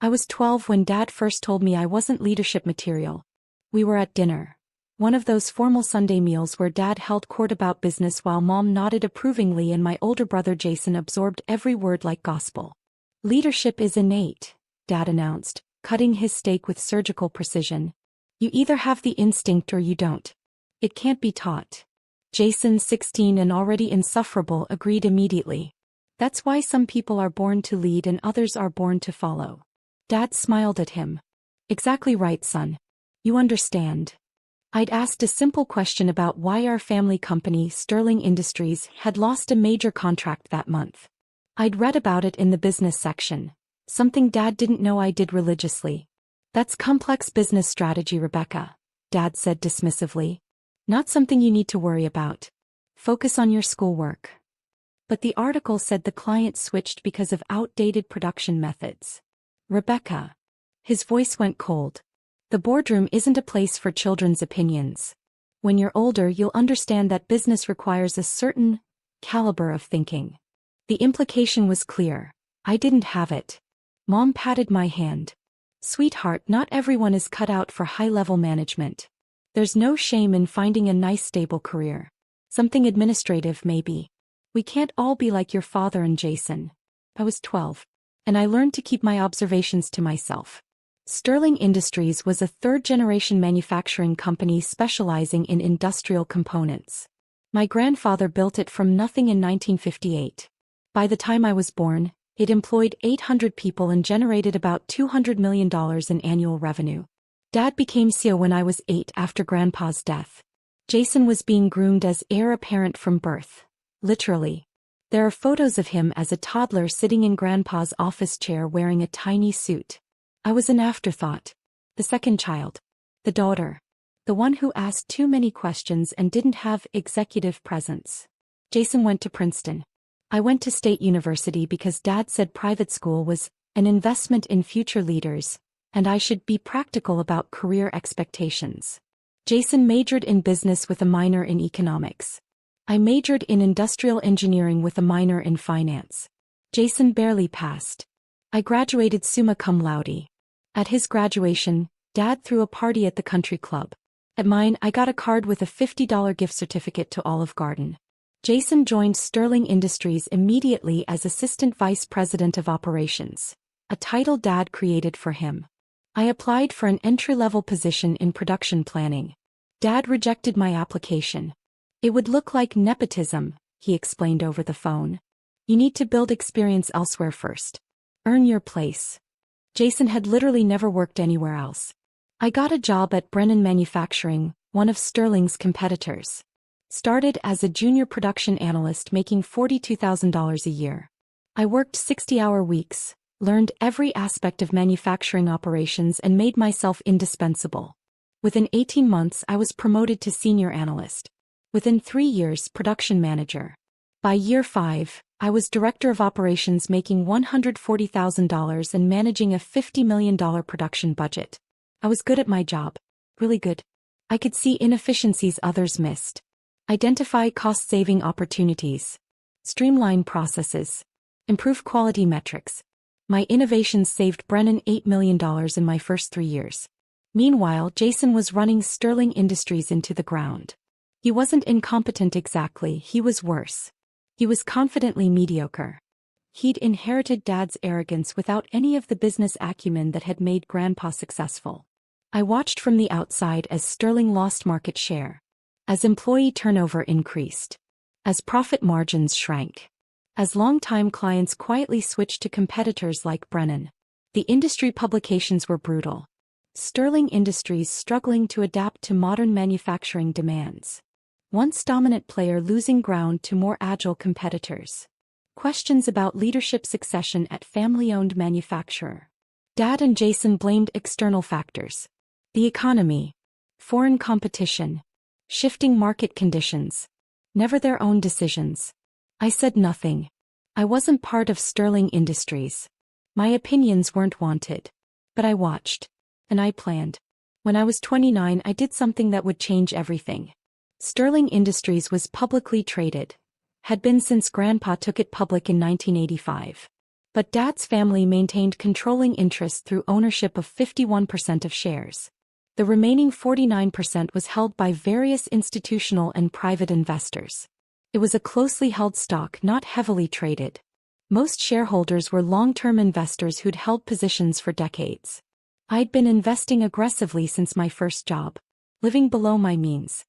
I was 12 when Dad first told me I wasn't leadership material. We were at dinner. One of those formal Sunday meals where Dad held court about business while Mom nodded approvingly and my older brother Jason absorbed every word like gospel. Leadership is innate, Dad announced, cutting his steak with surgical precision. You either have the instinct or you don't. It can't be taught. Jason, 16 and already insufferable, agreed immediately. That's why some people are born to lead and others are born to follow. Dad smiled at him. Exactly right, son. You understand. I'd asked a simple question about why our family company, Sterling Industries, had lost a major contract that month. I'd read about it in the business section, something Dad didn't know I did religiously. That's complex business strategy, Rebecca, Dad said dismissively. Not something you need to worry about. Focus on your schoolwork. But the article said the client switched because of outdated production methods. Rebecca. His voice went cold. The boardroom isn't a place for children's opinions. When you're older, you'll understand that business requires a certain caliber of thinking. The implication was clear. I didn't have it. Mom patted my hand. Sweetheart, not everyone is cut out for high-level management. There's no shame in finding a nice stable career. Something administrative, maybe. We can't all be like your father and Jason. I was 12. And I learned to keep my observations to myself. Sterling Industries was a third-generation manufacturing company specializing in industrial components. My grandfather built it from nothing in 1958. By the time I was born, it employed 800 people and generated about $200 million in annual revenue. Dad became CEO when I was 8 after Grandpa's death. Jason was being groomed as heir apparent from birth. Literally. There are photos of him as a toddler sitting in Grandpa's office chair wearing a tiny suit. I was an afterthought. The second child. The daughter. The one who asked too many questions and didn't have executive presence. Jason went to Princeton. I went to State University because Dad said private school was an investment in future leaders, and I should be practical about career expectations. Jason majored in business with a minor in economics. I majored in industrial engineering with a minor in finance. Jason barely passed. I graduated summa cum laude. At his graduation, Dad threw a party at the country club. At mine, I got a card with a $50 gift certificate to Olive Garden. Jason joined Sterling Industries immediately as Assistant Vice President of Operations, a title Dad created for him. I applied for an entry-level position in production planning. Dad rejected my application. It would look like nepotism, he explained over the phone. You need to build experience elsewhere first. Earn your place. Jason had literally never worked anywhere else. I got a job at Brennan Manufacturing, one of Sterling's competitors. Started as a junior production analyst making $42,000 a year. I worked 60-hour weeks, learned every aspect of manufacturing operations and made myself indispensable. Within 18 months I was promoted to senior analyst. Within 3 years, production manager. By year 5, I was director of operations making $140,000 and managing a $50 million production budget. I was good at my job. Really good. I could see inefficiencies others missed. Identify cost-saving opportunities. Streamline processes. Improve quality metrics. My innovations saved Brennan $8 million in my first 3 years. Meanwhile, Jason was running Sterling Industries into the ground. He wasn't incompetent exactly, he was worse. He was confidently mediocre. He'd inherited Dad's arrogance without any of the business acumen that had made Grandpa successful. I watched from the outside as Sterling lost market share. As employee turnover increased. As profit margins shrank. As longtime clients quietly switched to competitors like Brennan. The industry publications were brutal. Sterling Industries struggling to adapt to modern manufacturing demands. Once dominant player losing ground to more agile competitors. Questions about leadership succession at family-owned manufacturer. Dad and Jason blamed external factors. The economy. Foreign competition. Shifting market conditions. Never their own decisions. I said nothing. I wasn't part of Sterling Industries. My opinions weren't wanted. But I watched. And I planned. When I was 29, I did something that would change everything. Sterling Industries was publicly traded. Had been since Grandpa took it public in 1985. But Dad's family maintained controlling interest through ownership of 51% of shares. The remaining 49% was held by various institutional and private investors. It was a closely held stock, not heavily traded. Most shareholders were long-term investors who'd held positions for decades. I'd been investing aggressively since my first job, living below my means,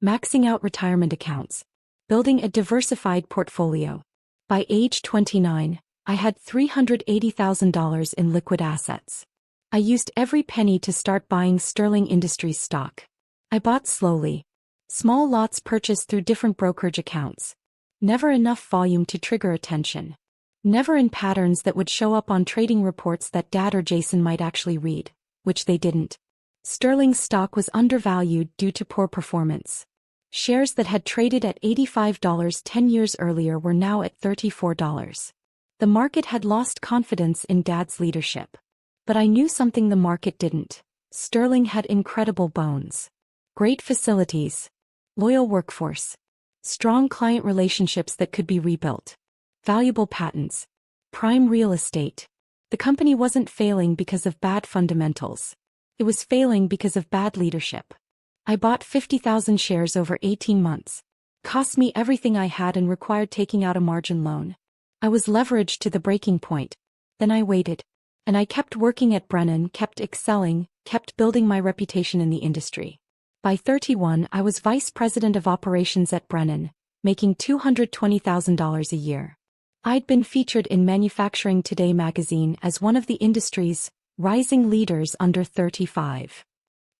maxing out retirement accounts, building a diversified portfolio. By age 29, I had $380,000 in liquid assets. I used every penny to start buying Sterling Industries stock. I bought slowly. Small lots purchased through different brokerage accounts. Never enough volume to trigger attention. Never in patterns that would show up on trading reports that Dad or Jason might actually read, which they didn't. Sterling's stock was undervalued due to poor performance. Shares that had traded at $85 10 years earlier were now at $34. The market had lost confidence in Dad's leadership. But I knew something the market didn't. Sterling had incredible bones. Great facilities. Loyal workforce. Strong client relationships that could be rebuilt. Valuable patents. Prime real estate. The company wasn't failing because of bad fundamentals. It was failing because of bad leadership. I bought 50,000 shares over 18 months. Cost me everything I had and required taking out a margin loan. I was leveraged to the breaking point. Then I waited. And I kept working at Brennan, kept excelling, kept building my reputation in the industry. By 31, I was vice president of operations at Brennan, making $220,000 a year. I'd been featured in Manufacturing Today magazine as one of the industry's rising leaders under 35.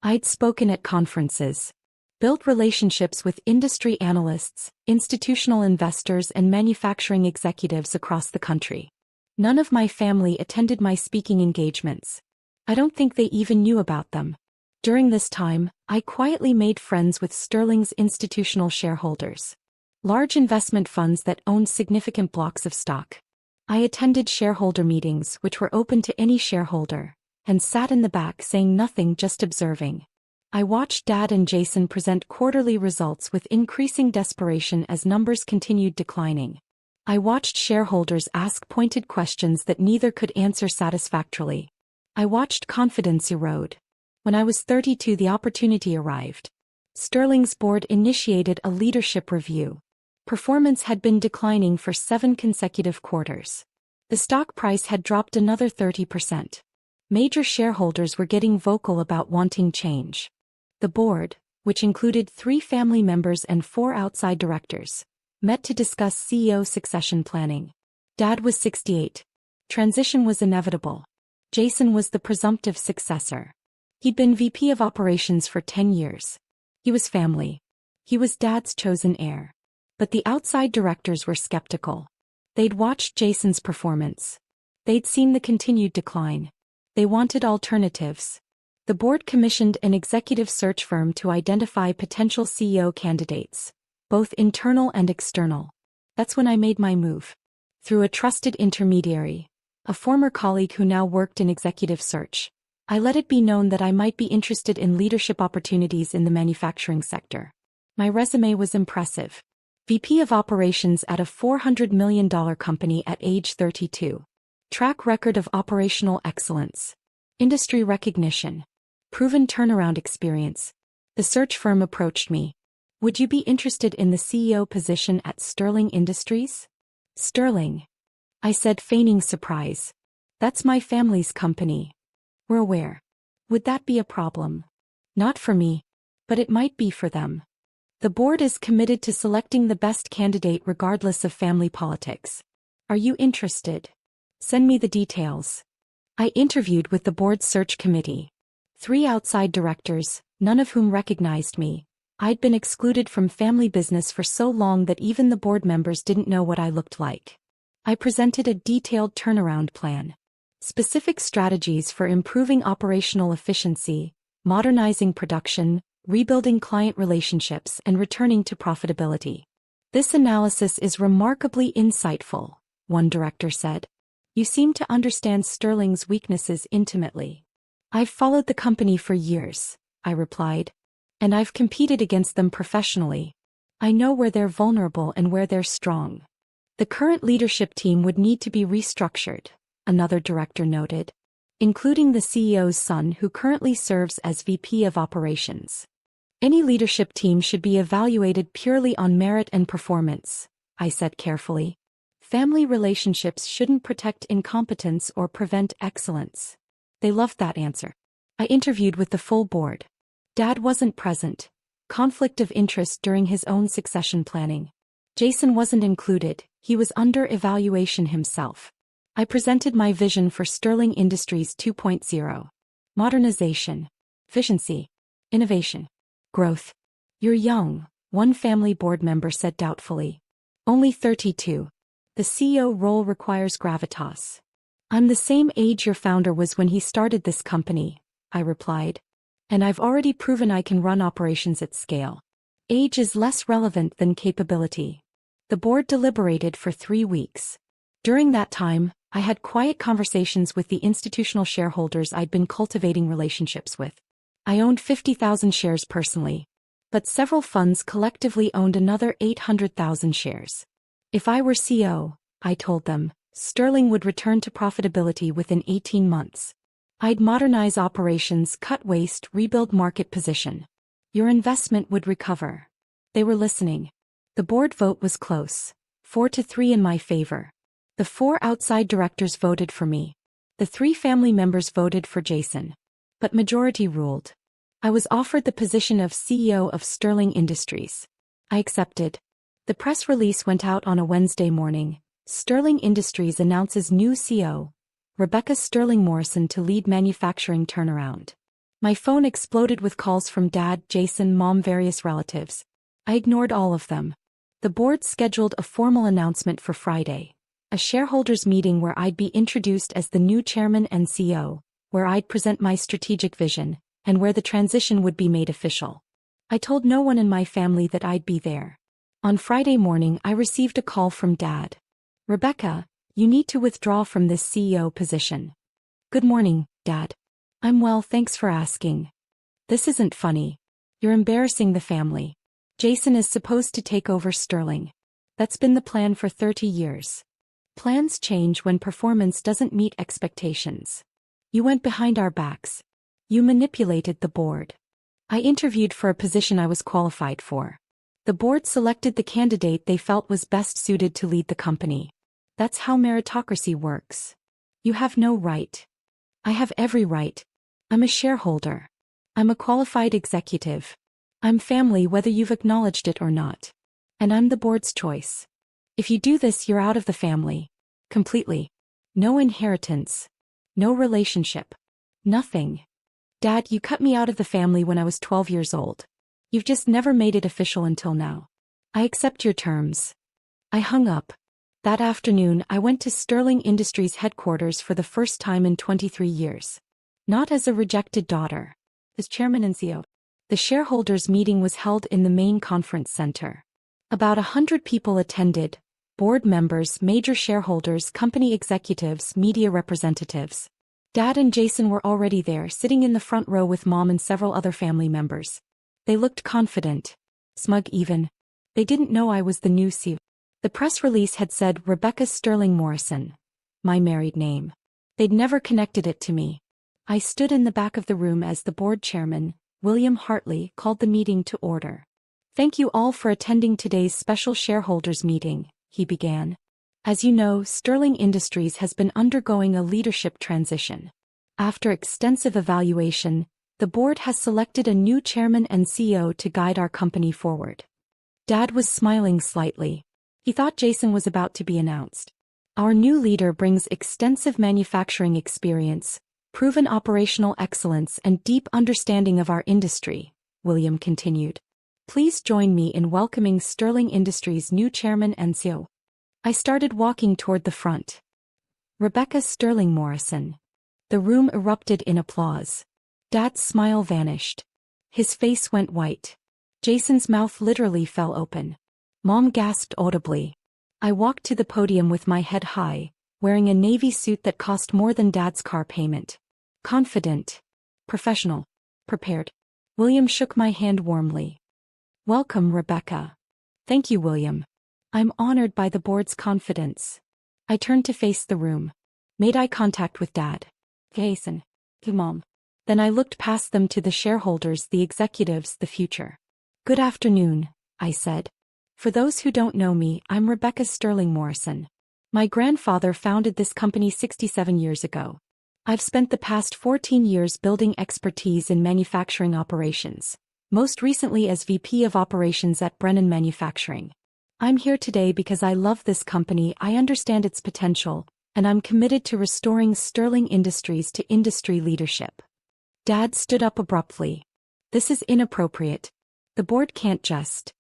I'd spoken at conferences, built relationships with industry analysts, institutional investors, and manufacturing executives across the country. None of my family attended my speaking engagements. I don't think they even knew about them. During this time, I quietly made friends with Sterling's institutional shareholders. Large investment funds that owned significant blocks of stock. I attended shareholder meetings which were open to any shareholder, and sat in the back saying nothing, just observing. I watched Dad and Jason present quarterly results with increasing desperation as numbers continued declining. I watched shareholders ask pointed questions that neither could answer satisfactorily. I watched confidence erode. When I was 32, the opportunity arrived. Sterling's board initiated a leadership review. Performance had been declining for 7 consecutive quarters. The stock price had dropped another 30%. Major shareholders were getting vocal about wanting change. The board, which included 3 family members and 4 outside directors, met to discuss CEO succession planning. Dad was 68. Transition was inevitable. Jason was the presumptive successor. He'd been VP of operations for 10 years. He was family. He was Dad's chosen heir. But the outside directors were skeptical. They'd watched Jason's performance. They'd seen the continued decline. They wanted alternatives. The board commissioned an executive search firm to identify potential CEO candidates, both internal and external. That's when I made my move. Through a trusted intermediary, a former colleague who now worked in executive search, I let it be known that I might be interested in leadership opportunities in the manufacturing sector. My resume was impressive. VP of Operations at a $400 million company at age 32. Track record of operational excellence. Industry recognition. Proven turnaround experience. The search firm approached me. Would you be interested in the CEO position at Sterling Industries? Sterling. I said, feigning surprise. That's my family's company. We're aware. Would that be a problem? Not for me, but it might be for them. The board is committed to selecting the best candidate regardless of family politics. Are you interested? Send me the details. I interviewed with the board's search committee. 3 outside directors, none of whom recognized me. I'd been excluded from family business for so long that even the board members didn't know what I looked like. I presented a detailed turnaround plan. Specific strategies for improving operational efficiency, modernizing production, rebuilding client relationships, and returning to profitability. This analysis is remarkably insightful, one director said. You seem to understand Sterling's weaknesses intimately. I've followed the company for years, I replied. And I've competed against them professionally. I know where they're vulnerable and where they're strong. The current leadership team would need to be restructured, another director noted, including the CEO's son who currently serves as VP of Operations. Any leadership team should be evaluated purely on merit and performance, I said carefully. Family relationships shouldn't protect incompetence or prevent excellence. They loved that answer. I interviewed with the full board. Dad wasn't present. Conflict of interest during his own succession planning. Jason wasn't included, he was under evaluation himself. I presented my vision for Sterling Industries 2.0. Modernization. Efficiency. Innovation. Growth. You're young, one family board member said doubtfully. Only 32. The CEO role requires gravitas. I'm the same age your founder was when he started this company, I replied. And I've already proven I can run operations at scale. Age is less relevant than capability. The board deliberated for 3 weeks. During that time, I had quiet conversations with the institutional shareholders I'd been cultivating relationships with. I owned 50,000 shares personally. But several funds collectively owned another 800,000 shares. If I were CEO, I told them, Sterling would return to profitability within 18 months. I'd modernize operations, cut waste, rebuild market position. Your investment would recover. They were listening. The board vote was close, 4-3 in my favor. The 4 outside directors voted for me. The 3 family members voted for Jason. But majority ruled. I was offered the position of CEO of Sterling Industries. I accepted. The press release went out on a Wednesday morning. Sterling Industries announces new CEO, Rebecca Sterling Morrison, to lead manufacturing turnaround. My phone exploded with calls from Dad, Jason, Mom, various relatives. I ignored all of them. The board scheduled a formal announcement for Friday, a shareholders meeting where I'd be introduced as the new chairman and CEO, where I'd present my strategic vision, and where the transition would be made official. I told no one in my family that I'd be there. On Friday morning, I received a call from Dad. Rebecca, you need to withdraw from this CEO position. Good morning, Dad. I'm well, thanks for asking. This isn't funny. You're embarrassing the family. Jason is supposed to take over Sterling. That's been the plan for 30 years. Plans change when performance doesn't meet expectations. You went behind our backs. You manipulated the board. I interviewed for a position I was qualified for. The board selected the candidate they felt was best suited to lead the company. That's how meritocracy works. You have no right. I have every right. I'm a shareholder. I'm a qualified executive. I'm family whether you've acknowledged it or not. And I'm the board's choice. If you do this, you're out of the family. Completely. No inheritance. No relationship. Nothing. Dad, you cut me out of the family when I was 12 years old. You've just never made it official until now. I accept your terms. I hung up. That afternoon, I went to Sterling Industries headquarters for the first time in 23 years. Not as a rejected daughter. As chairman and CEO. The shareholders meeting was held in the main conference center. About 100 people attended, board members, major shareholders, company executives, media representatives. Dad and Jason were already there, sitting in the front row with Mom and several other family members. They looked confident. Smug even. They didn't know I was the new CEO. The press release had said Rebecca Sterling Morrison. My married name. They'd never connected it to me. I stood in the back of the room as the board chairman, William Hartley, called the meeting to order. Thank you all for attending today's special shareholders meeting, he began. As you know, Sterling Industries has been undergoing a leadership transition. After extensive evaluation, the board has selected a new chairman and CEO to guide our company forward. Dad was smiling slightly. He thought Jason was about to be announced. Our new leader brings extensive manufacturing experience, proven operational excellence, and deep understanding of our industry, William continued. Please join me in welcoming Sterling Industries' new chairman and CEO. I started walking toward the front. Rebecca Sterling Morrison. The room erupted in applause. Dad's smile vanished. His face went white. Jason's mouth literally fell open. Mom gasped audibly. I walked to the podium with my head high, wearing a navy suit that cost more than Dad's car payment. Confident. Professional. Prepared. William shook my hand warmly. Welcome, Rebecca. Thank you, William. I'm honored by the board's confidence. I turned to face the room. Made eye contact with Dad. Jason. Mom. Then I looked past them to the shareholders, the executives, the future. Good afternoon, I said. For those who don't know me, I'm Rebecca Sterling Morrison. My grandfather founded this company 67 years ago. I've spent the past 14 years building expertise in manufacturing operations, most recently as VP of Operations at Brennan Manufacturing. I'm here today because I love this company, I understand its potential, and I'm committed to restoring Sterling Industries to industry leadership. Dad stood up abruptly. This is inappropriate. The board can't just.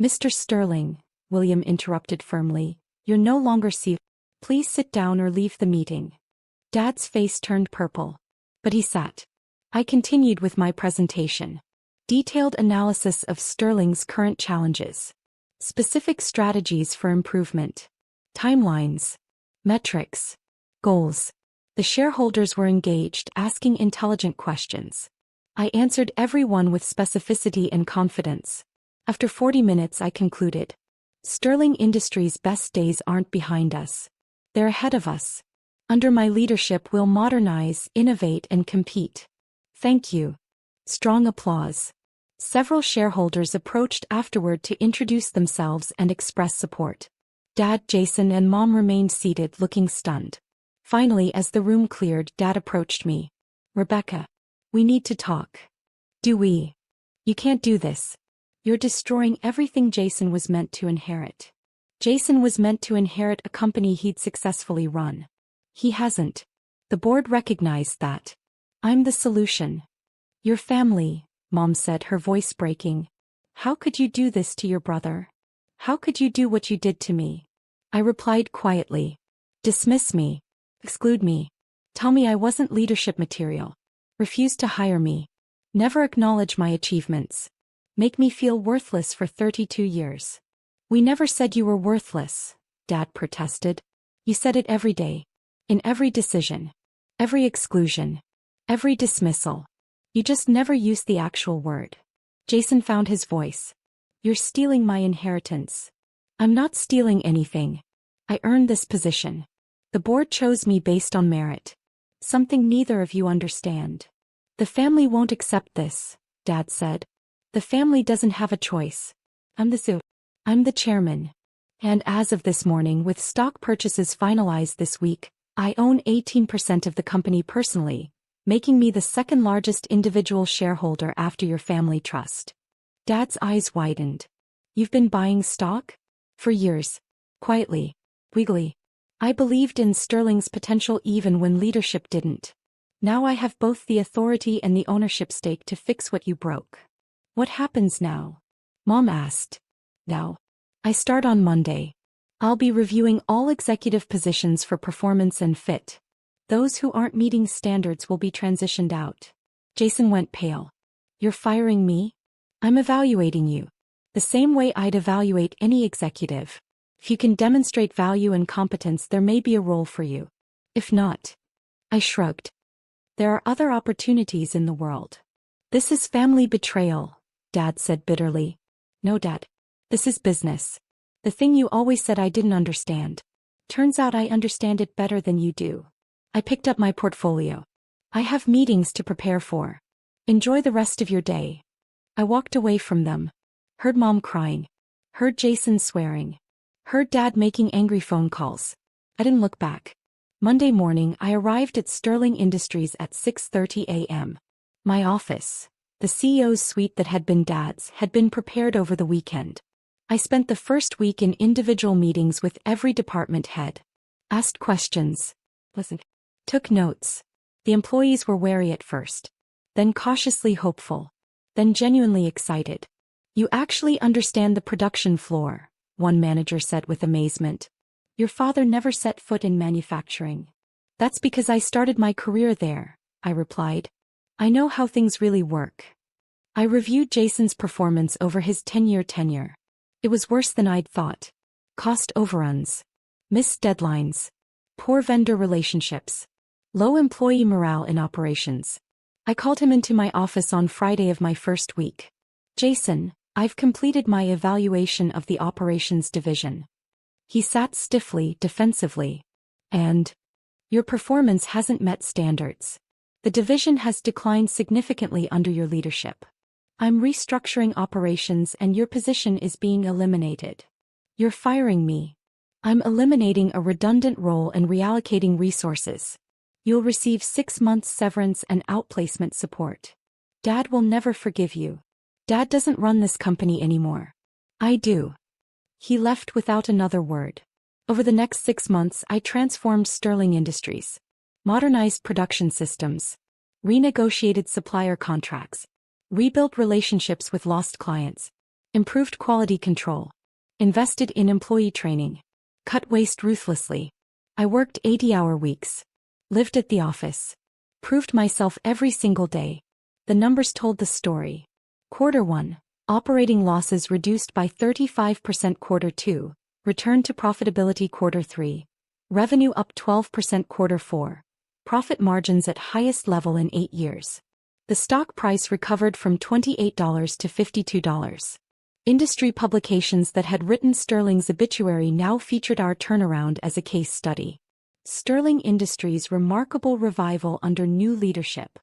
Mr. Sterling, William interrupted firmly, you're no longer CEO. Please sit down or leave the meeting. Dad's face turned purple. But he sat. I continued with my presentation. Detailed analysis of Sterling's current challenges. Specific strategies for improvement. Timelines. Metrics. Goals. The shareholders were engaged, asking intelligent questions. I answered every one with specificity and confidence. After 40 minutes I concluded. Sterling Industries' best days aren't behind us. They're ahead of us. Under my leadership we'll modernize, innovate and compete. Thank you. Strong applause. Several shareholders approached afterward to introduce themselves and express support. Dad, Jason and Mom remained seated looking stunned. Finally, as the room cleared, Dad approached me. Rebecca. We need to talk. Do we? You can't do this. You're destroying everything Jason was meant to inherit. Jason was meant to inherit a company he'd successfully run. He hasn't. The board recognized that. I'm the solution. Your family, Mom said, her voice breaking. How could you do this to your brother? How could you do what you did to me? I replied quietly. Dismiss me. Exclude me. Tell me I wasn't leadership material. Refuse to hire me. Never acknowledge my achievements. Make me feel worthless for 32 years. We never said you were worthless, Dad protested. You said it every day. In every decision. Every exclusion. Every dismissal. You just never used the actual word. Jason found his voice. You're stealing my inheritance. I'm not stealing anything. I earned this position. The board chose me based on merit. Something neither of you understand. The family won't accept this, Dad said. The family doesn't have a choice. I'm the chairman. And as of this morning, with stock purchases finalized this week, I own 18% of the company personally, making me the second largest individual shareholder after your family trust. Dad's eyes widened. You've been buying stock? For years. Quietly. Wiggly. I believed in Sterling's potential even when leadership didn't. Now I have both the authority and the ownership stake to fix what you broke. What happens now? Mom asked. Now. I start on Monday. I'll be reviewing all executive positions for performance and fit. Those who aren't meeting standards will be transitioned out. Jason went pale. You're firing me? I'm evaluating you. The same way I'd evaluate any executive. If you can demonstrate value and competence, there may be a role for you. If not. I shrugged. There are other opportunities in the world. This is family betrayal, Dad said bitterly. No, Dad. This is business. The thing you always said I didn't understand. Turns out I understand it better than you do. I picked up my portfolio. I have meetings to prepare for. Enjoy the rest of your day. I walked away from them. Heard Mom crying. Heard Jason swearing. Heard Dad making angry phone calls. I didn't look back. Monday morning I arrived at Sterling Industries at 6:30 a.m. My office, the CEO's suite that had been Dad's, had been prepared over the weekend. I spent the first week in individual meetings with every department head. Asked questions. Listened. Took notes. The employees were wary at first. Then cautiously hopeful. Then genuinely excited. You actually understand the production floor, one manager said with amazement. Your father never set foot in manufacturing. That's because I started my career there, I replied. I know how things really work. I reviewed Jason's performance over his 10-year tenure. It was worse than I'd thought. Cost overruns. Missed deadlines. Poor vendor relationships. Low employee morale in operations. I called him into my office on Friday of my first week. Jason, I've completed my evaluation of the operations division. He sat stiffly, defensively. And your performance hasn't met standards. The division has declined significantly under your leadership. I'm restructuring operations and your position is being eliminated. You're firing me. I'm eliminating a redundant role and reallocating resources. You'll receive 6 months severance and outplacement support. Dad will never forgive you. Dad doesn't run this company anymore. I do. He left without another word. Over the next 6 months, I transformed Sterling Industries, modernized production systems, renegotiated supplier contracts, rebuilt relationships with lost clients, improved quality control, invested in employee training, cut waste ruthlessly. I worked 80-hour weeks, lived at the office, proved myself every single day. The numbers told the story. Quarter 1, operating losses reduced by 35%. Quarter 2, return to profitability. Quarter 3, revenue up 12%. Quarter 4, profit margins at highest level in 8 years. The stock price recovered from $28 to $52. Industry publications that had written Sterling's obituary now featured our turnaround as a case study. Sterling Industries' remarkable revival under new leadership.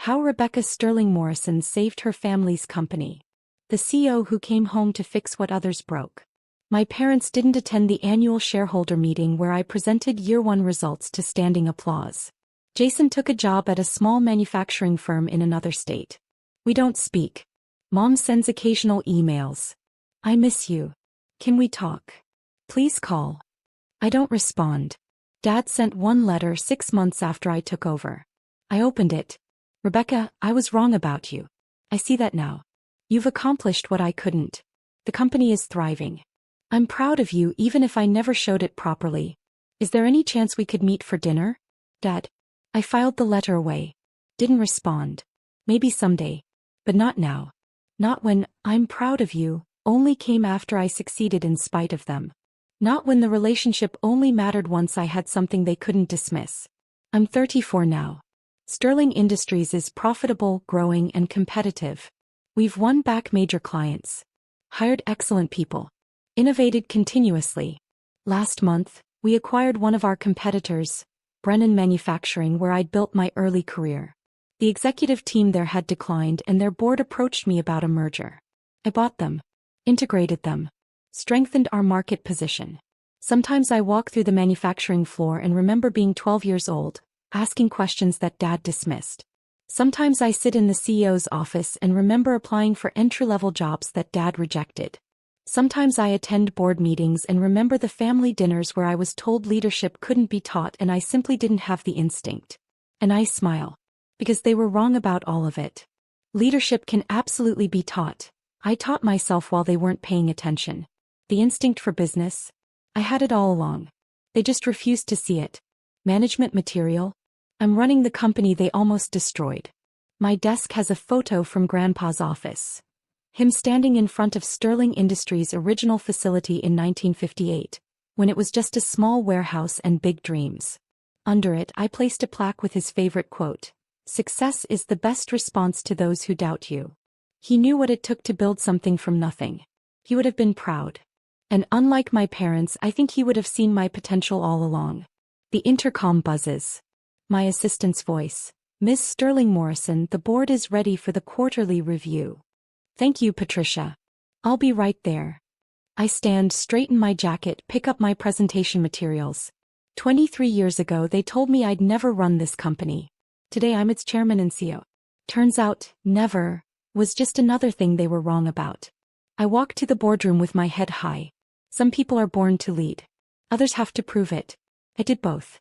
How Rebecca Sterling Morrison saved her family's company. The CEO who came home to fix what others broke. My parents didn't attend the annual shareholder meeting where I presented year 1 results to standing applause. Jason took a job at a small manufacturing firm in another state. We don't speak. Mom sends occasional emails. I miss you. Can we talk? Please call. I don't respond. Dad sent one letter 6 months after I took over. I opened it. Rebecca, I was wrong about you. I see that now. You've accomplished what I couldn't. The company is thriving. I'm proud of you even if I never showed it properly. Is there any chance we could meet for dinner? Dad. I filed the letter away. Didn't respond. Maybe someday. But not now. Not when I'm proud of you only came after I succeeded in spite of them. Not when the relationship only mattered once I had something they couldn't dismiss. I'm 34 now. Sterling Industries is profitable, growing, and competitive. We've won back major clients. Hired excellent people. Innovated continuously. Last month, we acquired one of our competitors, Brennan Manufacturing, where I'd built my early career. The executive team there had declined and their board approached me about a merger. I bought them. Integrated them. Strengthened our market position. Sometimes I walk through the manufacturing floor and remember being 12 years old, asking questions that Dad dismissed. Sometimes I sit in the CEO's office and remember applying for entry-level jobs that Dad rejected. Sometimes I attend board meetings and remember the family dinners where I was told leadership couldn't be taught and I simply didn't have the instinct. And I smile. Because they were wrong about all of it. Leadership can absolutely be taught. I taught myself while they weren't paying attention. The instinct for business? I had it all along. They just refused to see it. Management material? I'm running the company they almost destroyed. My desk has a photo from Grandpa's office. Him standing in front of Sterling Industries' original facility in 1958, when it was just a small warehouse and big dreams. Under it, I placed a plaque with his favorite quote, "Success is the best response to those who doubt you." He knew what it took to build something from nothing. He would have been proud. And unlike my parents, I think he would have seen my potential all along. The intercom buzzes. My assistant's voice. "Miss Sterling Morrison, the board is ready for the quarterly review." "Thank you, Patricia. I'll be right there." I stand, straighten my jacket, pick up my presentation materials. 23 years ago they told me I'd never run this company. Today I'm its chairman and CEO. Turns out, never was just another thing they were wrong about. I walk to the boardroom with my head high. Some people are born to lead. Others have to prove it. I did both.